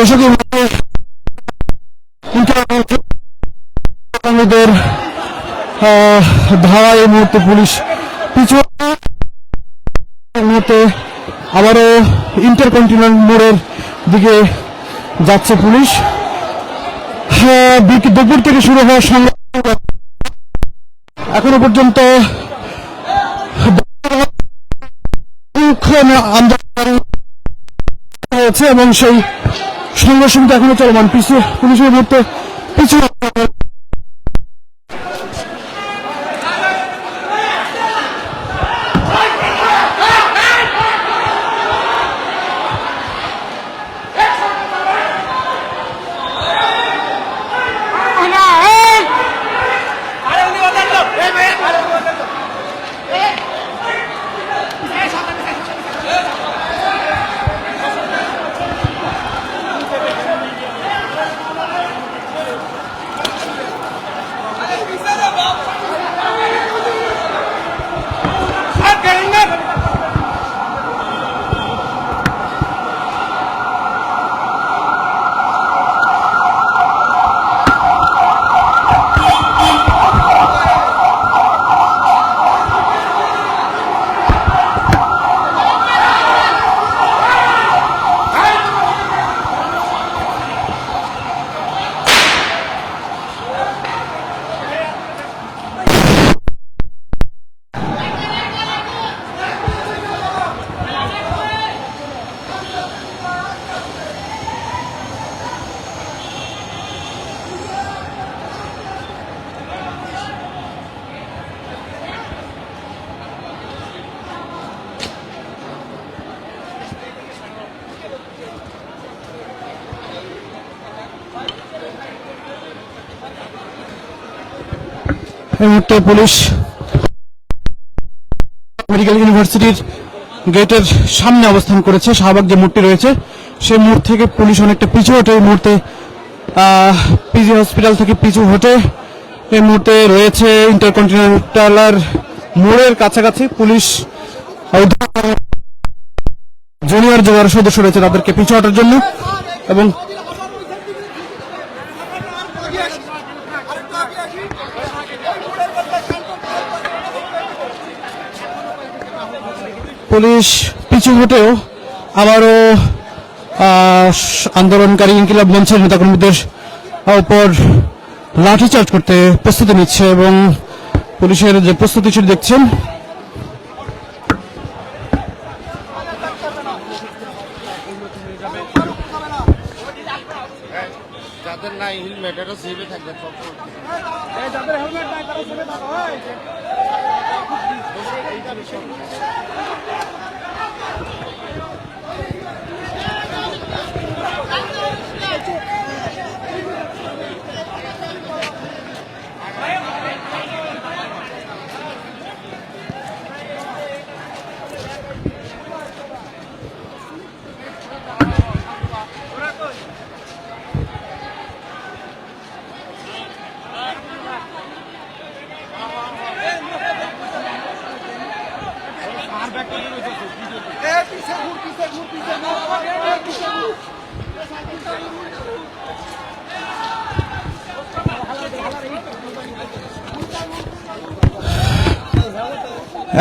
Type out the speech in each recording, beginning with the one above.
দর্শকদের ধাওয়ায় এই মুহূর্তে পুলিশ পিছু মুহূর্তে আবারও ইন্টারকন্টিনেন্টাল মোড়ের দিকে যাচ্ছে পুলিশ। দুপুর থেকে শুরু হওয়ার সঙ্গে এখনো পর্যন্ত আন্দোলন হয়েছে এবং সেই সংঘর্ষ কিন্তু এখনো চলমান। পুলিশের মধ্যে পিছু এই মুহূর্তে পুলিশ মেডিকেল ইউনিভার্সিটির গেটের সামনে অবস্থান করেছে। শাহবাগ যে মোড়টি রয়েছে সেই মোড় থেকে পুলিশ অনেকটা পিছু হটে এই মুহূর্তে পিজি হসপিটাল থেকে পিছু হটে এই মুহূর্তে রয়েছে ইন্টারকন্টিনেন্টাল মোড়ের কাছাকাছি। পুলিশ জুনিয়র যারা সদস্য রয়েছে তাদেরকে পিছু হটার জন্য এবং পুলিশ পিছু হটেও আবারও আন্দোলনকারী ইনকিলাব মঞ্চের নেতাকর্মীদের উপর লাঠিচার্জ করতে প্রস্তুতি নিচ্ছে এবং পুলিশের যে প্রস্তুতি সেটি দেখছেন। যাদের নাই হেলমেট এটা সেভে থাকবে যাদের হেলমেট নাই তারা সেভে থাকো।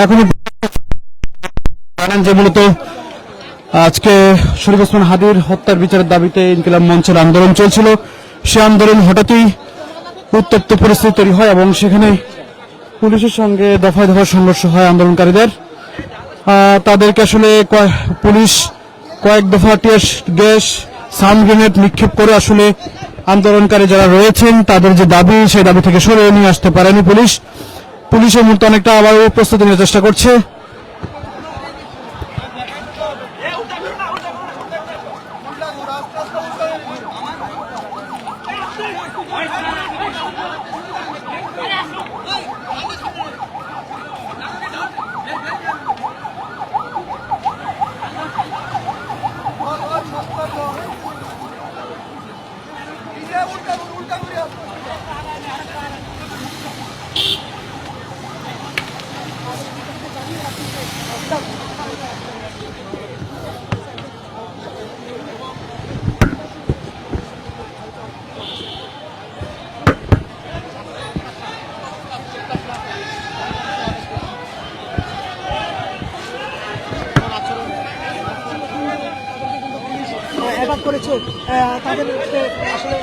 এখন জানেন যে মূলত আজকে শরীফ ওসমান হাদির হত্যার বিচারের দাবিতে ইনকিলাব মঞ্চের আন্দোলন চলছিল। সে আন্দোলন হঠাৎই উত্তপ্ত পরিস্থিতি তৈরি হয় এবং সেখানে পুলিশের সঙ্গে দফায় দফায় সংঘর্ষ হয় আন্দোলনকারীদের। তাদেরকে আসলে পুলিশ কয়েক দফা টিয়ার গ্যাস সাউন্ড গ্রেনেড নিক্ষেপ করে আসলে আন্দোলনকারী যারা রয়েছেন তাদের যে দাবি সেই দাবি থেকে সরিয়ে নিয়ে আসতে পারেনি পুলিশ। পুলিশের মুহূর্তে অনেকটা আবার প্রস্তুতি নেওয়ার চেষ্টা করছে। অপরাধ করেছে তাদেরকে আসলে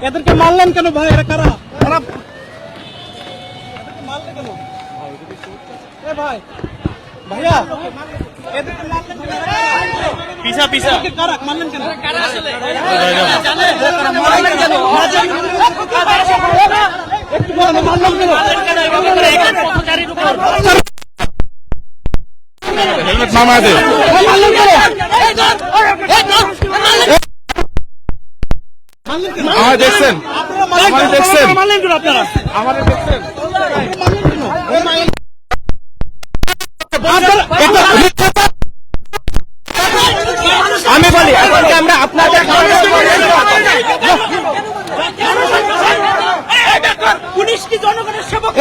এদেরকে মারলেন কেন ভাই? এরা কারা? এরা মারলেন কেন? এ ভাই, ভাইয়া এদেরকে মারলেন কেন? পিছা পিছা এদেরকে কারা মারলেন কেন? কারা আসলে মারলেন কেন? একটু বলেন, মারলেন কেন? পথচারীর উপর হেলমেট নামায় দে। মারলেন কেন? আমায় দেখছেন? আমায় দেখছেন? মারলেন কেন আপনারা? আমারে দেখছেন? আমি বলি এখন কি আমরা আপনাদের পুলিশ কি জনগণের সেবক?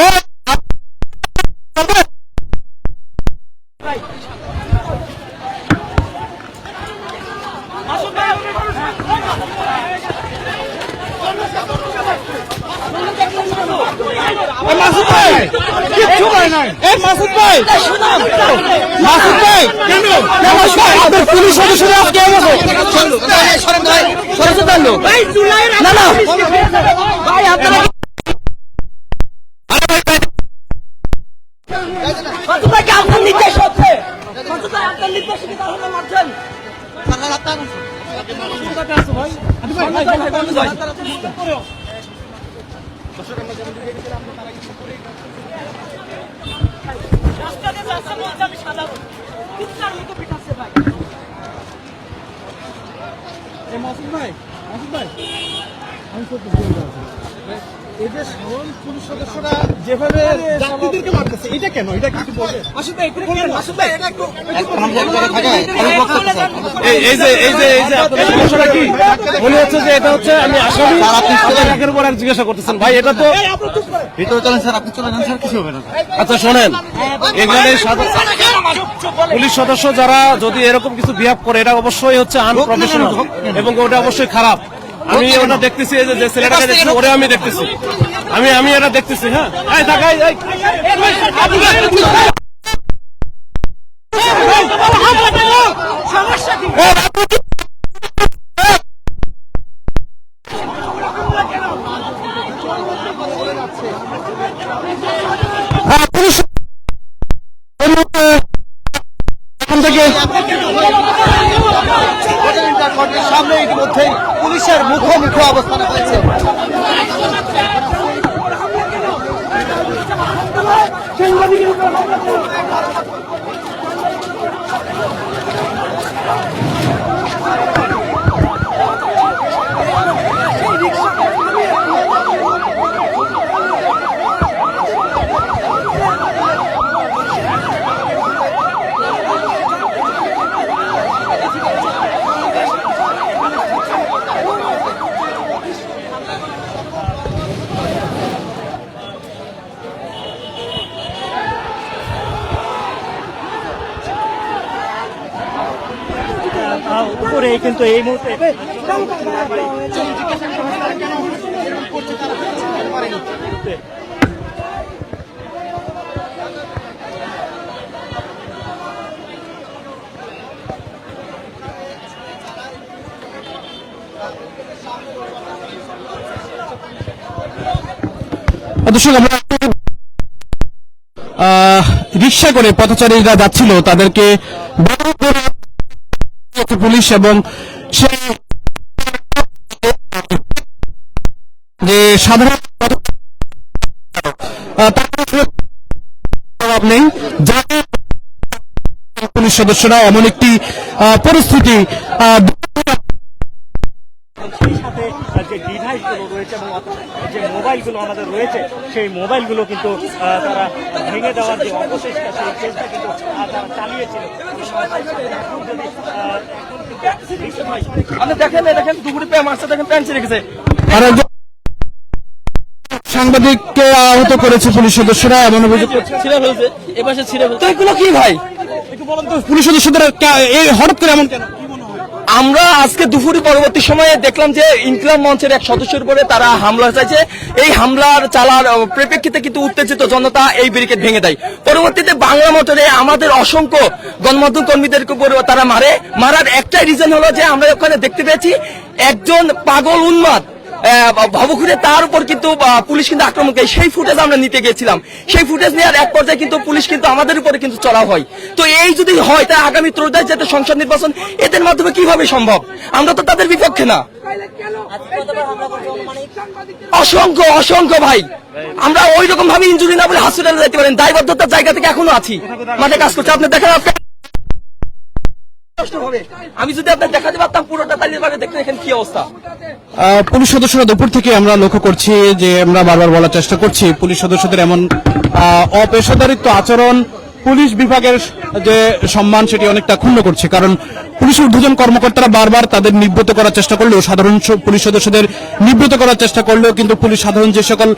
মাসুদ ভাই কিচ্ছু হয় নাই। এই মাসুদ ভাই, মাসুদ ভাই কেন আপনার পুলিশ সদস্যরা আজকে না না ভাই আপনারা মাসুদ ভাই কি আপনার নির্দেশ হচ্ছে? মাসুদ ভাই আপনার নির্দেশ কি তাহলে মারছেন? মাসুদ ভাই, মাসুদ ভাই, আমি সত্যি এই যে সাধারণ পুলিশ সদস্যরা যেভাবে যাত্রীদেরকে মারতেছে, এটা কেন? এটা কিছু বলবে? মাসুদ ভাই একটু বলবেন। মাসুদ ভাই এটা একটু আপনাদের সমস্যাটা কি? মনে হচ্ছে যে এটা হচ্ছে আমি আসামি, একের পর এক জিজ্ঞাসা করতেছেন। ভাই এটা তো ভিতরে চলেন স্যার, আপনি চলে যান স্যার, কিছু হবে না। আচ্ছা শোনেন, এখানে পুলিশ সদস্য যারা যদি এরকম কিছু বিহেভ করে এটা অবশ্যই হচ্ছে আনপ্রফেশনাল এবং ওটা অবশ্যই খারাপ। আমি ওটা দেখতেছি, এই যে ছেলেটাকে দেখছি ওরে আমি দেখতেছি, আমি এটা দেখতেছি। হ্যাঁ এই দেখাই সমস্যা কি? সামনে ইতিমধ্যেই পুলিশের মুখোমুখি অবস্থান হয়েছে। উপরে কিন্তু এই মুহূর্তে দর্শক আমরা রিক্সা করে পথচারীরা যাচ্ছিল, তাদেরকে পুলিশ এবং যে সাধারণ জবাব নেই, পুলিশ সদস্যরা এমন একটি পরিস্থিতি সেই সাথে যে ডিভাইসগুলো রয়েছে এবং যে মোবাইলগুলো আমাদের রয়েছে সেই মোবাইলগুলো কিন্তু তারা ভেঙে দেওয়ার যে অপচেষ্টা সেই চেষ্টা কিন্তু তারা চালিয়েছিল। আপনি দেখেন, দেখেন দুপুরে প্যাম আসছে, দেখেন প্যান্ট রেখেছে। আর সাংবাদিককে আহত করেছে পুলিশ সদস্যরা, এমন অভিযোগ করছে। ছিঁড়ে ফেলছে, এপাশে ছিঁড়ে ফেলছে। তো এগুলো কি ভাই? একটু বলেন তো, পুলিশ সদস্যদের এই হঠাৎ করে এমন কেন? আমরা আজকে দুপুরে পরবর্তী সময়ে দেখলাম যে ইনকিলাব মঞ্চের এক সদস্যের উপরে তারা হামলা চাইছে। এই হামলার চালার পরিপ্রেক্ষিতে কিন্তু উত্তেজিত জনতা এই ব্যারিকেড ভেঙে দেয়। পরবর্তীতে বাংলা মোটরে আমাদের অসংখ্য গণমাধ্যম কর্মীদের উপরে তারা মারার একটাই রিজন হলো যে আমরা ওখানে দেখতে পেয়েছি একজন পাগল উন্মাদ ভবঘুরে তার উপর কিন্তু পুলিশ কিন্তু আক্রমণ করে। সেই ফুটেজ আমরা নিতে গেছিলাম। সেই ফুটেজ নেওয়ার এক পর্যায়ে কিন্তু পুলিশ কিন্তু আমাদের উপরে কিন্তু চড়াও হয়। তো এই যদি হয় তা আগামী ত্রয়োদশ জাতীয় সংসদ নির্বাচন এদের মাধ্যমে কিভাবে সম্ভব? আমরা তো তাদের বিপক্ষে না। অসংখ্য অসংখ্য ভাই, আমরা ওই রকম ভাবে ইনজুরি না বলে হসপিটালে যেতে পারেন, দায়বদ্ধতার জায়গা থেকে এখনো আছি, মাঠে কাজ করছে। আপনি দেখেন আমি যদি আপনার দেখাতে পারতাম পুরোটা তালিয়ে দেখতে দেখেন কি অবস্থা। পুলিশ সদস্যরা দুপুর থেকে আমরা লক্ষ্য করছি যে আমরা বারবার বলার চেষ্টা করছি পুলিশ সদস্যদের এমন অপেশাদারিত্ব আচরণ পুলিশ বিভাগের যে সম্মান সেটি অনেকটা ক্ষুণ্ণ করছে। কারণ পুলিশের ঊর্ধ্বতন কর্মকর্তারা বারবার তাদের নিবৃত্ত করার চেষ্টা করলেও, সাধারণ পুলিশ সদস্যদের নিবৃত্ত করার চেষ্টা করলেও কিন্তু সাধারণ যে সকল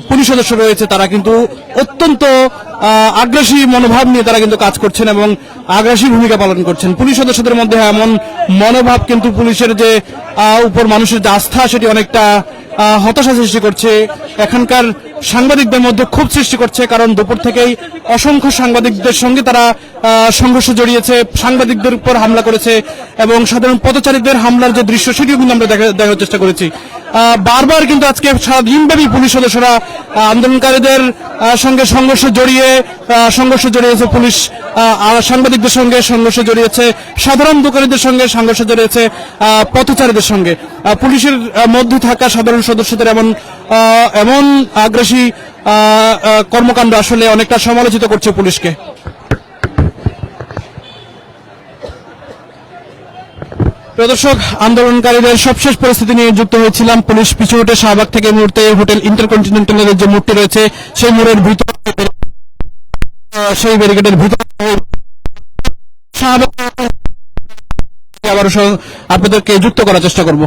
পুলিশ সদস্য রয়েছে তারা কিন্তু অত্যন্ত আগ্রাসী মনোভাব নিয়ে তারা কিন্তু কাজ করছেন এবং আগ্রাসী ভূমিকা পালন করছেন। পুলিশ সদস্যদের মধ্যে এমন মনোভাব কিন্তু পুলিশের যে উপর মানুষের যে আস্থা সেটি অনেকটা হতাশা সৃষ্টি করছে। এখানকার সাংবাদিকদের মধ্যে ক্ষোভ সৃষ্টি করছে, কারণ দুপুর থেকেই অসংখ্য সাংবাদিকদের সঙ্গে তারা সংঘর্ষ জড়িয়েছে, সাংবাদিকদের উপর হামলা করেছে এবং সাধারণ পথচারীদের হামলার যে দৃশ্য সেটিও কিন্তু আমরা দেখার চেষ্টা করেছি। বারবার কিন্তু আজকে সারাদিনব্যাপী পুলিশ সদস্যরা আন্দোলনকারীদের সঙ্গে সংঘর্ষ জড়িয়েছে, পুলিশ সাংবাদিকদের সঙ্গে সংঘর্ষ জড়িয়েছে, সাধারণ দোকানীদের সঙ্গে সংঘর্ষ জড়িয়েছে, পথচারীদের সঙ্গে। পুলিশের মধ্যে থাকা সাধারণ সদস্যদের এমন আগ্রাসী কর্মকাণ্ড আসলে অনেকটা সমালোচিত করছে পুলিশকে। প্রদর্শক, আন্দোলনকারীদের সবশেষ পরিস্থিতি নিয়ে যুক্ত হয়েছিলাম। পুলিশ পিছু হটে শাহবাগ থেকে মুহূর্তে হোটেল ইন্টারকন্টিনেন্টালের যে মোড়টি রয়েছে সেই মোড়ের ভিতর, সেই ব্যারিকেডের ভিতর শাহবাগ আবারও আপনাদেরকে যুক্ত করার চেষ্টা করব।